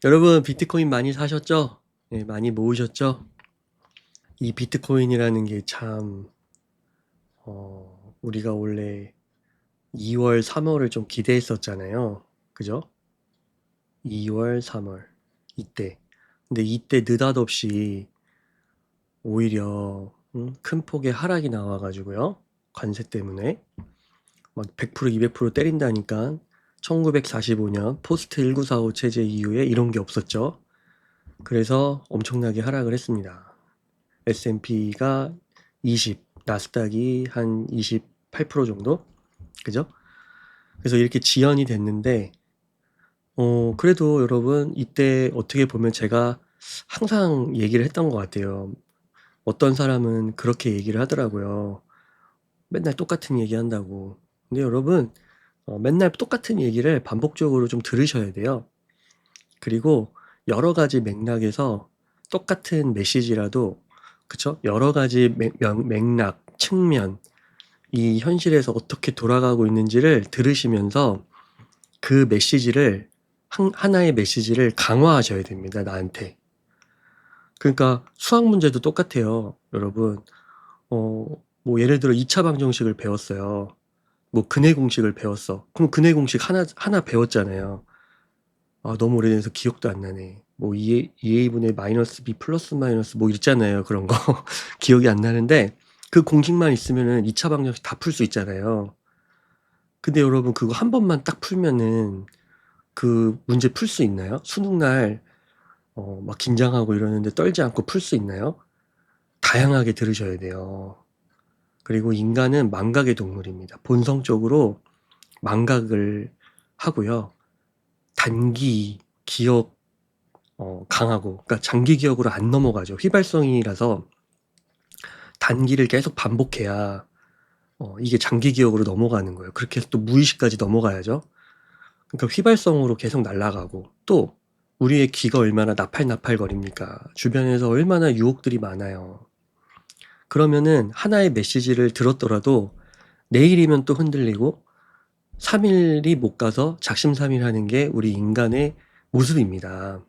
여러분 비트코인 많이 사셨죠? 네, 많이 모으셨죠? 이 비트코인이라는 게 참, 우리가 원래 2월, 3월을 좀 기대했었잖아요. 그죠? 2월, 3월. 이때. 근데 이때 느닷없이 오히려 큰 폭의 하락이 나와가지고요. 관세 때문에. 막 100%, 200% 때린다니까. 1945년 포스트 1945 체제 이후에 이런 게 없었죠. 그래서 엄청나게 하락을 했습니다. S&P가 20, 나스닥이 한 28% 정도? 그죠? 그래서 이렇게 지연이 됐는데, 그래도 여러분, 이때 어떻게 보면 제가 항상 얘기를 했던 것 같아요. 어떤 사람은 그렇게 얘기를 하더라고요. 맨날 똑같은 얘기 한다고. 근데 여러분, 맨날 똑같은 얘기를 반복적으로 좀 들으셔야 돼요. 그리고 여러 가지 맥락에서 똑같은 메시지라도, 그쵸? 여러 가지 맥락, 측면, 이 현실에서 어떻게 돌아가고 있는지를 들으시면서 그 메시지를, 하나의 메시지를 강화하셔야 됩니다, 나한테. 그러니까 수학 문제도 똑같아요, 여러분. 뭐 예를 들어 2차 방정식을 배웠어요. 뭐 근해 공식을 배웠어. 그럼 근해 공식 하나 배웠잖아요. 아, 너무 오래돼서 기억도 안 나네. 뭐 2a분의 마이너스 b 플러스 마이너스 뭐 있잖아요. 그런 거. 기억이 안 나는데 그 공식만 있으면은 2차 방정식 다 풀 수 있잖아요. 근데 여러분 그거 한 번만 딱 풀면은 그 문제 풀 수 있나요? 수능 날 막 긴장하고 이러는데 떨지 않고 풀 수 있나요? 다양하게 들으셔야 돼요. 그리고 인간은 망각의 동물입니다. 본성적으로 망각을 하고요. 단기 기억 강하고, 그러니까 장기 기억으로 안 넘어가죠. 휘발성이라서 단기를 계속 반복해야 이게 장기 기억으로 넘어가는 거예요. 그렇게 해서 또 무의식까지 넘어가야죠. 그러니까 휘발성으로 계속 날아가고, 또 우리의 귀가 얼마나 나팔나팔거립니까? 주변에서 얼마나 유혹들이 많아요. 그러면은 하나의 메시지를 들었더라도 내일이면 또 흔들리고 3일이 못 가서 작심삼일하는 게 우리 인간의 모습입니다.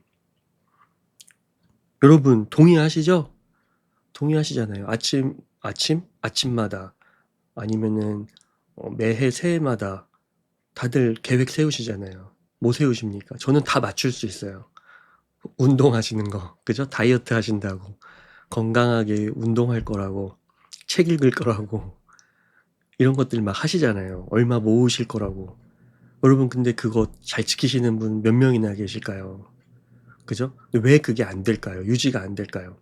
여러분 동의하시죠? 동의하시잖아요. 아침마다 아니면은 매해 새해마다 다들 계획 세우시잖아요. 뭐 세우십니까? 저는 다 맞출 수 있어요. 운동하시는 거, 그죠? 다이어트 하신다고, 건강하게 운동할 거라고, 책 읽을 거라고, 이런 것들 막 하시잖아요. 얼마 모으실 거라고. 여러분 근데 그거 잘 지키시는 분 몇 명이나 계실까요? 그죠? 왜 그게 안 될까요? 유지가 안 될까요?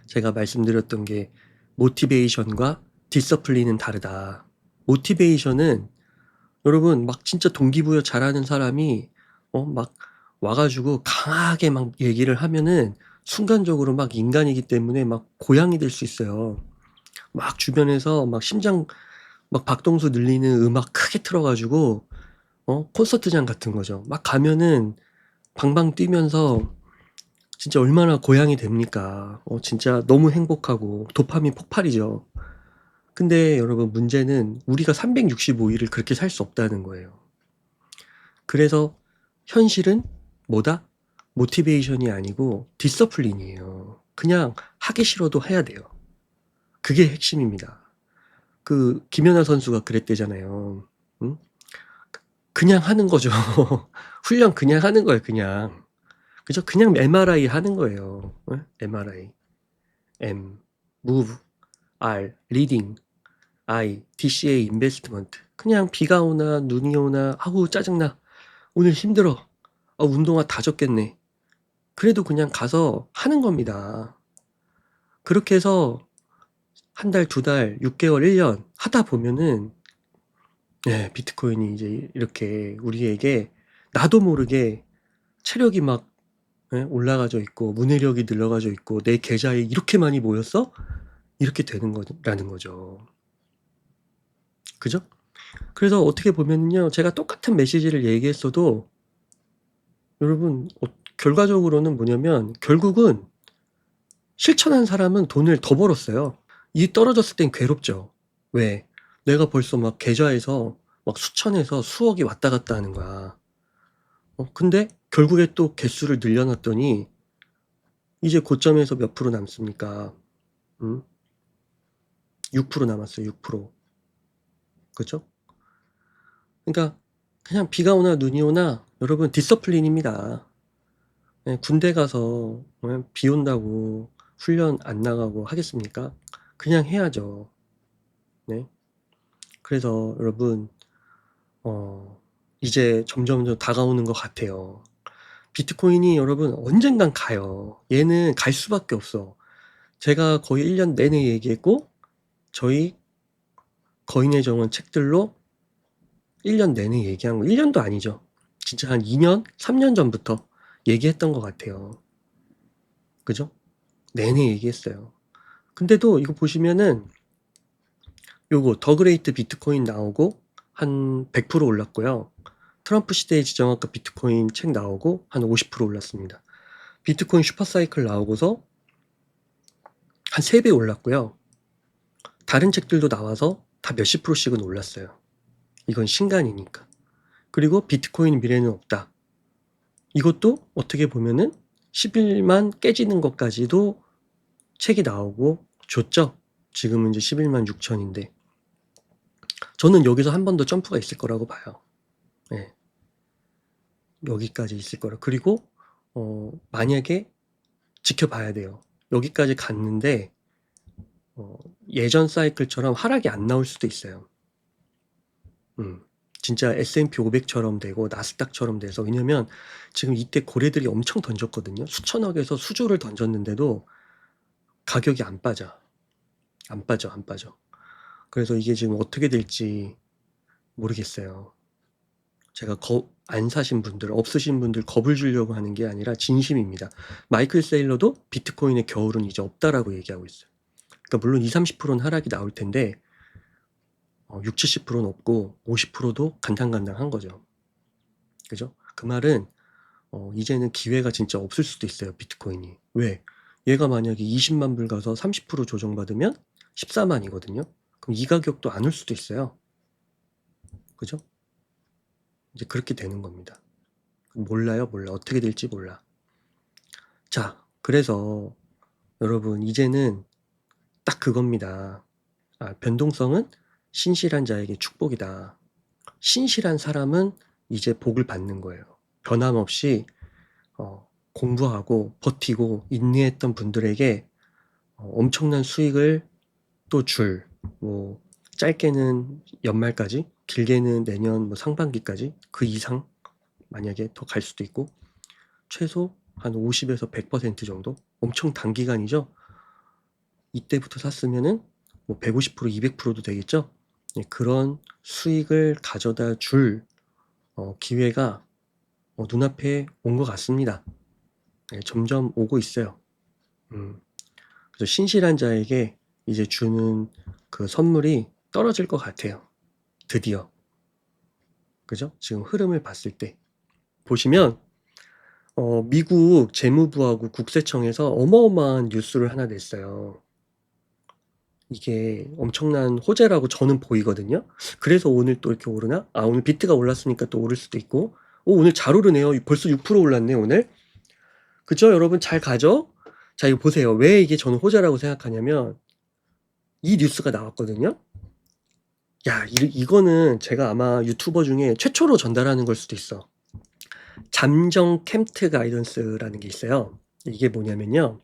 제가 말씀드렸던 게 모티베이션과 디서플린은 다르다. 모티베이션은 여러분 막 진짜 동기부여 잘하는 사람이 막 와가지고 강하게 막 얘기를 하면은 순간적으로 막 인간이기 때문에 막 고양이 될 수 있어요. 막 주변에서 막 심장 막 박동수 늘리는 음악 크게 틀어가지고 콘서트장 같은 거죠. 막 가면은 방방 뛰면서 진짜 얼마나 고향이 됩니까? 진짜 너무 행복하고 도파민 폭발이죠. 근데 여러분 문제는 우리가 365일을 그렇게 살 수 없다는 거예요. 그래서 현실은 뭐다? 모티베이션이 아니고 디서플린이에요. 그냥 하기 싫어도 해야 돼요. 그게 핵심입니다. 그 김연아 선수가 그랬대잖아요. 응? 그냥 하는 거죠. 훈련 그냥 하는 거예요, 그냥. 그죠? 그냥 MRI 하는 거예요. MRI. M, move, R, reading, I, DCA, investment. 그냥 비가 오나 눈이 오나 아우 짜증나. 오늘 힘들어. 운동화 다 젖겠네. 그래도 그냥 가서 하는 겁니다. 그렇게 해서 한 달, 두 달, 6개월, 1년 하다 보면은 네, 비트코인이 이제 이렇게 우리에게 나도 모르게 체력이 막 올라가져 있고 문해력이 늘어가져 있고 내 계좌에 이렇게 많이 모였어? 이렇게 되는 거라는 거죠. 그죠? 그래서 어떻게 보면요, 제가 똑같은 메시지를 얘기했어도 여러분 결과적으로는 뭐냐면 결국은 실천한 사람은 돈을 더 벌었어요. 이 떨어졌을 땐 괴롭죠. 왜? 내가 벌써 막 계좌에서 막 수천에서 수억이 왔다 갔다 하는 거야. 근데 결국에 또 개수를 늘려놨더니 이제 고점에서 몇 프로 남습니까? 6% 남았어요. 6%. 그죠? 그러니까 그냥 비가 오나 눈이 오나 여러분 디서플린입니다. 군대 가서 비 온다고 훈련 안 나가고 하겠습니까? 그냥 해야죠. 네. 그래서 여러분 이제 점점 다가오는 것 같아요. 비트코인이 여러분 언젠간 가요. 얘는 갈 수밖에 없어. 제가 거의 1년 내내 얘기했고 저희 거인의 정원 책들로 1년 내내 얘기한 거 1년도 아니죠. 진짜 한 2년, 3년 전부터 얘기했던 것 같아요. 그죠? 내내 얘기했어요. 근데도 이거 보시면은 요거 더 그레이트 비트코인 나오고 한 100% 올랐고요. 트럼프 시대의 지정학과 비트코인 책 나오고 한 50% 올랐습니다. 비트코인 슈퍼사이클 나오고서 한 3배 올랐고요. 다른 책들도 나와서 다 몇십 프로씩은 올랐어요. 이건 신간이니까. 그리고 비트코인 미래는 없다. 이것도 어떻게 보면은 11만 깨지는 것까지도 책이 나오고 줬죠. 지금은 이제 11만 6천인데 저는 여기서 한 번 더 점프가 있을 거라고 봐요. 네. 여기까지 있을 거라. 그리고 만약에 지켜봐야 돼요. 여기까지 갔는데 예전 사이클처럼 하락이 안 나올 수도 있어요. 진짜 S&P 500처럼 되고 나스닥처럼 돼서 왜냐면 지금 이때 고래들이 엄청 던졌거든요. 수천억에서 수조를 던졌는데도 가격이 안 빠져. 안 빠져. 그래서 이게 지금 어떻게 될지 모르겠어요. 제가 안 사신 분들, 없으신 분들 겁을 주려고 하는 게 아니라 진심입니다. 마이클 세일러도 비트코인의 겨울은 이제 없다라고 얘기하고 있어요. 그러니까 물론 20, 30%는 하락이 나올 텐데 60, 70%는 없고 50%도 간당간당한 거죠. 그죠? 그 말은 이제는 기회가 진짜 없을 수도 있어요. 비트코인이. 왜? 얘가 만약에 20만 불 가서 30% 조정받으면 14만이거든요. 그럼 이 가격도 안 올 수도 있어요. 그죠? 이제 그렇게 되는 겁니다. 몰라요. 어떻게 될지 몰라. 자, 그래서 여러분 이제는 딱 그겁니다. 변동성은 신실한 자에게 축복이다. 신실한 사람은 이제 복을 받는 거예요. 변함없이 공부하고 버티고 인내했던 분들에게 엄청난 수익을 또 뭐 짧게는 연말까지, 길게는 내년 뭐 상반기까지 그 이상 만약에 더 갈 수도 있고 최소 한 50에서 100% 정도 엄청 단기간이죠. 이때부터 샀으면은 뭐 150%, 200%도 되겠죠. 그런 수익을 가져다 줄 기회가 눈앞에 온 것 같습니다. 점점 오고 있어요. 그래서 신실한 자에게 이제 주는 그 선물이 떨어질 것 같아요. 드디어. 그죠? 지금 흐름을 봤을 때. 보시면 미국 재무부하고 국세청에서 어마어마한 뉴스를 하나 냈어요. 이게 엄청난 호재라고 저는 보이거든요. 그래서 오늘 또 이렇게 오르나? 오늘 비트가 올랐으니까 또 오를 수도 있고. 오늘 잘 오르네요. 벌써 6% 올랐네, 오늘. 그죠? 여러분 잘 가죠? 자, 이거 보세요. 왜 이게 저는 호재라고 생각하냐면 이 뉴스가 나왔거든요. 야, 이거는 제가 아마 유튜버 중에 최초로 전달하는 걸 수도 있어. 잠정 캠트 가이던스라는 게 있어요. 이게 뭐냐면요.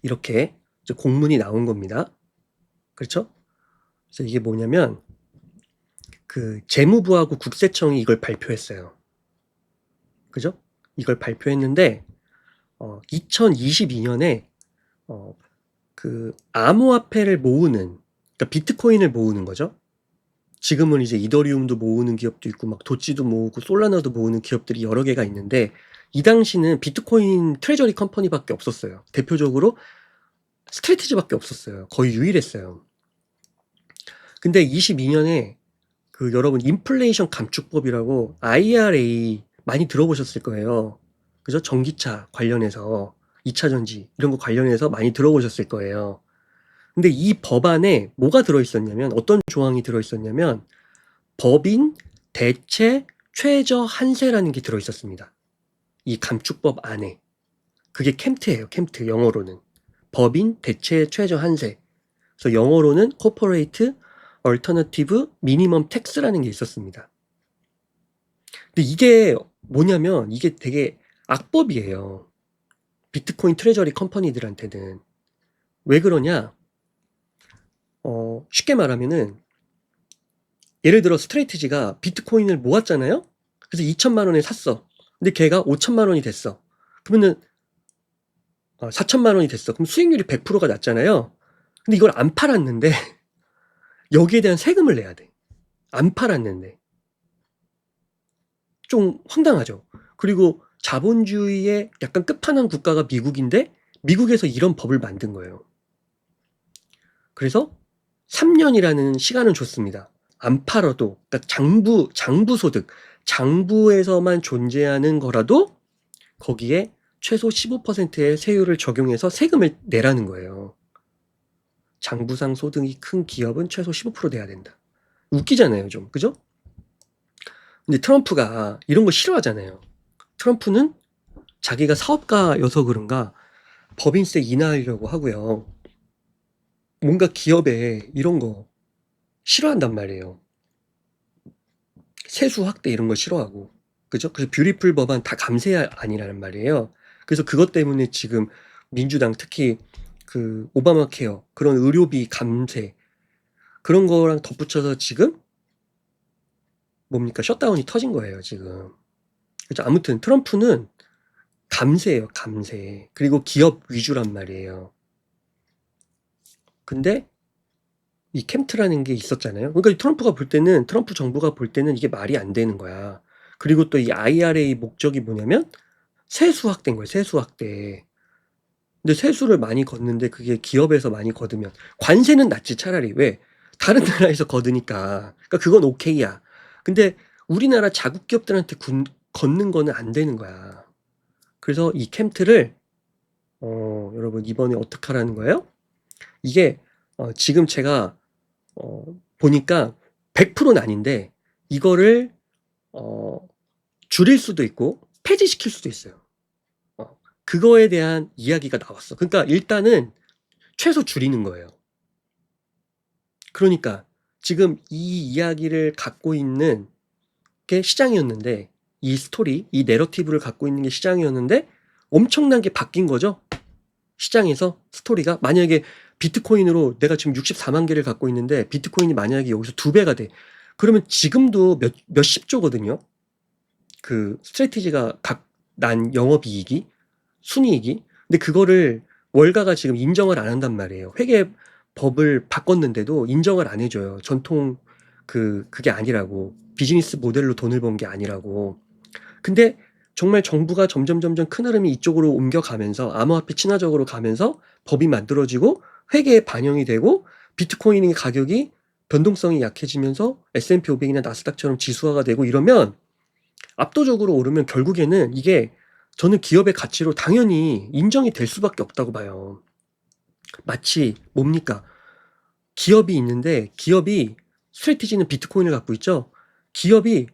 이렇게 공문이 나온 겁니다. 그렇죠? 그래서 이게 뭐냐면 그 재무부하고 국세청이 이걸 발표했어요. 그죠? 이걸 발표했는데 2022년에 그 암호화폐를 모으는, 그러니까 비트코인을 모으는 거죠. 지금은 이제 이더리움도 모으는 기업도 있고 막 도찌도 모으고 솔라나도 모으는 기업들이 여러 개가 있는데 이 당시는 비트코인 트레저리 컴퍼니밖에 없었어요. 대표적으로 스트레티지밖에 없었어요. 거의 유일했어요. 근데 22년에 그 여러분 인플레이션 감축법이라고 IRA 많이 들어보셨을 거예요. 그죠? 전기차 관련해서 2차 전지 이런 거 관련해서 많이 들어보셨을 거예요. 근데 이 법안에 뭐가 들어있었냐면 어떤 조항이 들어있었냐면 법인 대체 최저 한세라는 게 들어있었습니다. 이 감축법 안에. 그게 캠트예요. 캠트 영어로는. 법인 대체 최저 한세. 그래서 영어로는 Corporate Alternative Minimum Tax라는 게 있었습니다. 근데 이게 뭐냐면 이게 되게 악법이에요. 비트코인 트레저리 컴퍼니들한테는. 왜 그러냐? 쉽게 말하면은 예를 들어 스트레이티지가 비트코인을 모았잖아요? 그래서 2천만 원에 샀어. 근데 걔가 5천만 원이 됐어. 그러면은 4천만 원이 됐어. 그럼 수익률이 100%가 났잖아요. 근데 이걸 안 팔았는데 여기에 대한 세금을 내야 돼. 안 팔았는데. 좀 황당하죠. 그리고 자본주의의 약간 끝판왕 국가가 미국인데 미국에서 이런 법을 만든 거예요. 그래서 3년이라는 시간을 줬습니다. 안 팔아도, 그러니까 장부 소득, 장부에서만 존재하는 거라도 거기에 최소 15%의 세율을 적용해서 세금을 내라는 거예요. 장부상 소득이 큰 기업은 최소 15% 내야 된다. 웃기잖아요, 좀. 그죠? 근데 트럼프가 이런 거 싫어하잖아요. 트럼프는 자기가 사업가여서 그런가 법인세 인하하려고 하고요. 뭔가 기업에 이런 거 싫어한단 말이에요. 세수 확대 이런 거 싫어하고. 그죠? 그래서 뷰티풀 법안 다 감세 아니라는 말이에요. 그래서 그것 때문에 지금 민주당 특히 그 오바마 케어 그런 의료비 감세 그런 거랑 덧붙여서 지금 뭡니까? 셧다운이 터진 거예요, 지금. 그죠? 아무튼 트럼프는 감세예요, 감세. 그리고 기업 위주란 말이에요. 근데 이 캠트라는 게 있었잖아요. 그러니까 트럼프가 볼 때는 트럼프 정부가 볼 때는 이게 말이 안 되는 거야. 그리고 또 이 IRA 목적이 뭐냐면 세수 확대인 거예요. 세수 확대. 근데 세수를 많이 걷는데 그게 기업에서 많이 걷으면 관세는 낫지 차라리. 왜? 다른 나라에서 걷으니까. 그러니까 그건 오케이야. 근데 우리나라 자국 기업들한테 걷는 거는 안 되는 거야. 그래서 이 캠트를 여러분 이번에 어떻게 하라는 거예요? 이게 지금 제가 보니까 100%는 아닌데 이거를 줄일 수도 있고 폐지시킬 수도 있어요. 그거에 대한 이야기가 나왔어. 그러니까 일단은 최소 줄이는 거예요. 그러니까 지금 이 이야기를 갖고 있는 게 시장이었는데 이 스토리, 이 내러티브를 갖고 있는 게 시장이었는데 엄청난 게 바뀐 거죠. 시장에서 스토리가 만약에 비트코인으로 내가 지금 64만 개를 갖고 있는데 비트코인이 만약에 여기서 2배가 돼. 그러면 지금도 몇십 조거든요. 그 스트래티지가 각 난 영업이익이 순이익이. 근데 그거를 월가가 지금 인정을 안 한단 말이에요. 회계법을 바꿨는데도 인정을 안 해줘요. 전통 그게 아니라고. 비즈니스 모델로 돈을 번 게 아니라고. 근데 정말 정부가 점점 큰 흐름이 이쪽으로 옮겨가면서 암호화폐 친화적으로 가면서 법이 만들어지고 회계에 반영이 되고 비트코인의 가격이 변동성이 약해지면서 S&P 500이나 나스닥처럼 지수화가 되고 이러면 압도적으로 오르면 결국에는 이게 저는 기업의 가치로 당연히 인정이 될 수밖에 없다고 봐요. 마치 뭡니까? 기업이 있는데 기업이 스트래티지는 비트코인을 갖고 있죠. 기업이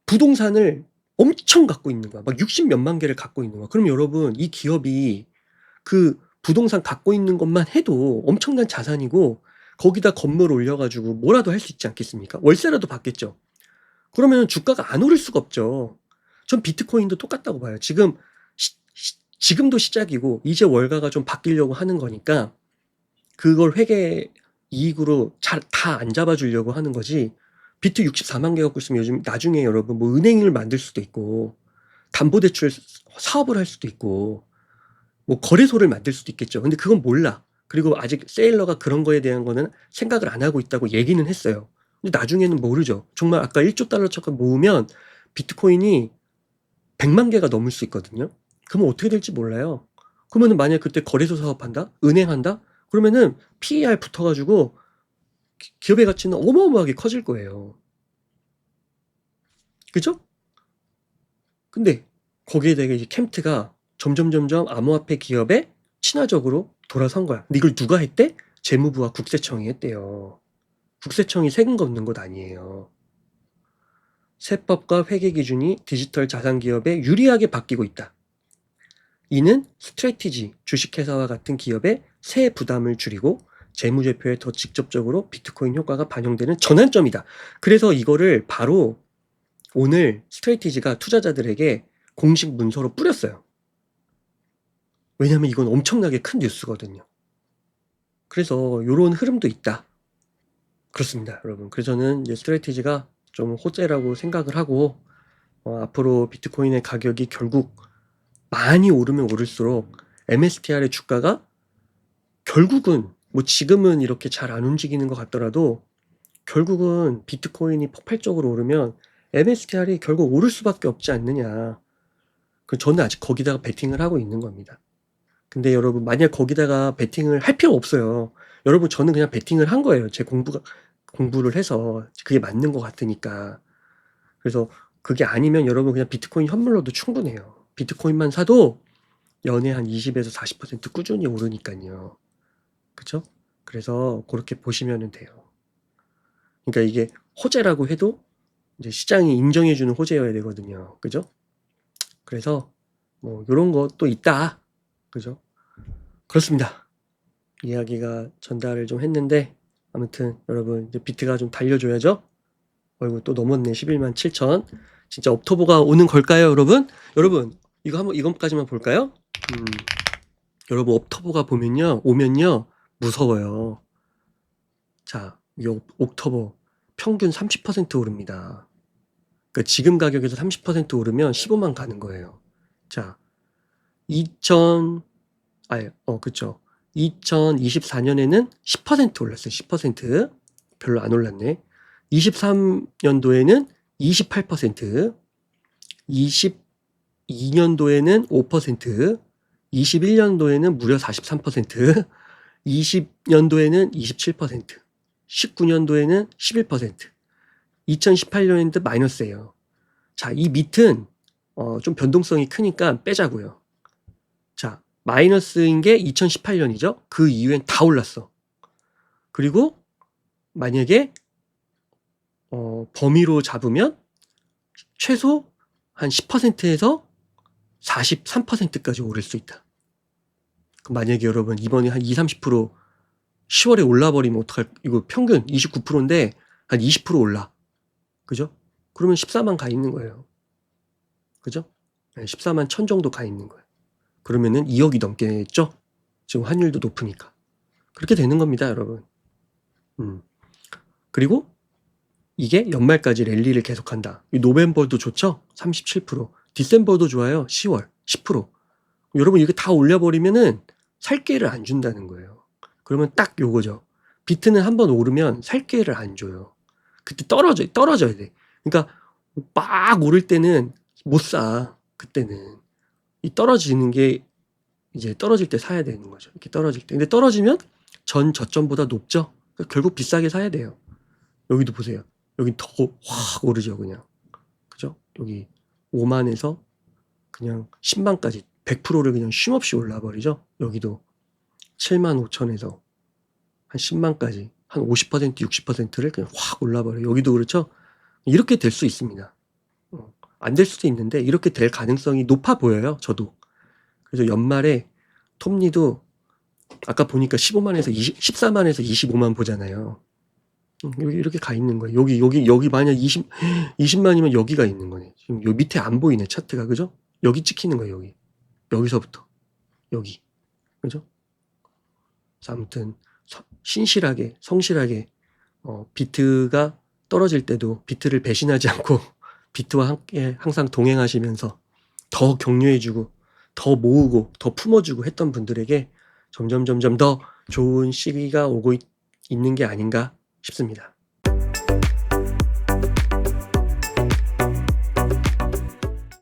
부동산을 엄청 갖고 있는 거야. 막 60 몇만 개를 갖고 있는 거야. 그럼 여러분 이 기업이 그 부동산 갖고 있는 것만 해도 엄청난 자산이고 거기다 건물 올려가지고 뭐라도 할 수 있지 않겠습니까? 월세라도 받겠죠. 그러면 주가가 안 오를 수가 없죠. 전 비트코인도 똑같다고 봐요. 지금도 시작이고 이제 월가가 좀 바뀌려고 하는 거니까 그걸 회계 이익으로 다 안 잡아주려고 하는 거지. 비트 64만 개 갖고 있으면 요즘 나중에 여러분 뭐 은행을 만들 수도 있고 담보대출 사업을 할 수도 있고 뭐 거래소를 만들 수도 있겠죠. 근데 그건 몰라. 그리고 아직 세일러가 그런 거에 대한 거는 생각을 안 하고 있다고 얘기는 했어요. 근데 나중에는 모르죠. 정말 아까 1조 달러처럼 모으면 비트코인이 100만 개가 넘을 수 있거든요. 그러면 어떻게 될지 몰라요. 그러면은 만약 그때 거래소 사업한다? 은행한다? 그러면은 PER 붙어가지고 기업의 가치는 어마어마하게 커질 거예요. 그죠? 근데 거기에 대해 이제 캠트가 점점 암호화폐 기업에 친화적으로 돌아선 거야. 근데 이걸 누가 했대? 재무부와 국세청이 했대요. 국세청이 세금 걷는 것 아니에요. 세법과 회계 기준이 디지털 자산 기업에 유리하게 바뀌고 있다. 이는 스트래티지, 주식회사와 같은 기업의 세액 부담을 줄이고 재무제표에 더 직접적으로 비트코인 효과가 반영되는 전환점이다. 그래서 이거를 바로 오늘 스트래티지가 투자자들에게 공식 문서로 뿌렸어요. 왜냐면 이건 엄청나게 큰 뉴스거든요. 그래서 이런 흐름도 있다. 그렇습니다, 여러분. 그래서 저는 이제 스트래티지가 좀 호재라고 생각을 하고 앞으로 비트코인의 가격이 결국 많이 오르면 오를수록 MSTR의 주가가 결국은 뭐 지금은 이렇게 잘 안 움직이는 것 같더라도 결국은 비트코인이 폭발적으로 오르면 MSTR이 결국 오를 수밖에 없지 않느냐. 저는 아직 거기다가 베팅을 하고 있는 겁니다. 근데 여러분 만약 거기다가 베팅을 할 필요 없어요. 여러분 저는 그냥 베팅을 한 거예요. 제 공부를 해서 그게 맞는 것 같으니까. 그래서 그게 아니면 여러분 그냥 비트코인 현물로도 충분해요. 비트코인만 사도 연에 한 20에서 40% 꾸준히 오르니까요. 그쵸? 그래서 그렇게 보시면 돼요. 그러니까 이게 호재라고 해도 이제 시장이 인정해주는 호재여야 되거든요. 그죠? 그래서 뭐 이런 것도 있다. 그죠? 그렇습니다. 이야기가 전달을 좀 했는데 아무튼 여러분 이제 비트가 좀 달려줘야죠. 어이구 또 넘었네. 11만 7천. 진짜 옥토버가 오는 걸까요, 여러분? 여러분 이거 한번 이것까지만 볼까요? 여러분 옥토버가 오면요 무서워요. 자, 이 옥토버 평균 30% 오릅니다. 그러니까 지금 가격에서 30% 오르면 15만 가는 거예요. 자, 그쵸. 2024년에는 10% 올랐어요. 10%. 별로 안 올랐네. 23년도에는 28%, 22년도에는 5%, 21년도에는 무려 43%, 20년도에는 27%, 19년도에는 11%, 2018년에는 마이너스예요. 자, 이 밑은 좀 변동성이 크니까 빼자고요. 자, 마이너스인 게 2018년이죠. 그 이후엔 다 올랐어. 그리고 만약에 범위로 잡으면 최소 한 10%에서 43%까지 오를 수 있다. 그럼 만약에 여러분 이번에 한 20-30% 10월에 올라버리면 어떡할, 이거 평균 29%인데 한 20% 올라. 그죠? 그러면 14만 가 있는 거예요. 그죠? 14만 1천 정도 가 있는 거예요. 그러면은 2억이 넘겠죠? 지금 환율도 높으니까. 그렇게 되는 겁니다, 여러분. 그리고 이게 연말까지 랠리를 계속한다. 노벰버도 좋죠? 37%. 디셈버도 좋아요. 10월 10%. 여러분 이게 다 올려버리면은 살 기회를 안 준다는 거예요. 그러면 딱 요거죠. 비트는 한번 오르면 살 기회를 안 줘요. 그때 떨어져야 돼. 그러니까 막 오를 때는 못 사. 그때는 이 떨어지는 게 이제 떨어질 때 사야 되는 거죠. 이렇게 떨어질 때. 근데 떨어지면 전 저점보다 높죠. 그러니까 결국 비싸게 사야 돼요. 여기도 보세요. 여기 더 확 오르죠, 그냥. 그죠? 여기 5만에서 그냥 10만까지 100%를 그냥 쉼없이 올라버리죠. 여기도 7만 5천에서 한 10만까지 한 50%, 60%를 그냥 확 올라버려요. 여기도 그렇죠. 이렇게 될 수 있습니다. 안 될 수도 있는데 이렇게 될 가능성이 높아 보여요. 저도. 그래서 연말에 톱니도 아까 보니까 15만에서 14만에서 25만 보잖아요. 여기 이렇게 가 있는 거예요. 여기 만약 20만이면 여기가 있는 거네. 지금 요 밑에 안 보이네, 차트가. 그죠? 여기 찍히는 거예요, 여기. 여기서부터. 여기. 그죠? 그래서 아무튼, 성실하게, 비트가 떨어질 때도 비트를 배신하지 않고, 비트와 함께 항상 동행하시면서 더 격려해주고, 더 모으고, 더 품어주고 했던 분들에게 점점 더 좋은 시기가 오고 있는 게 아닌가 싶습니다.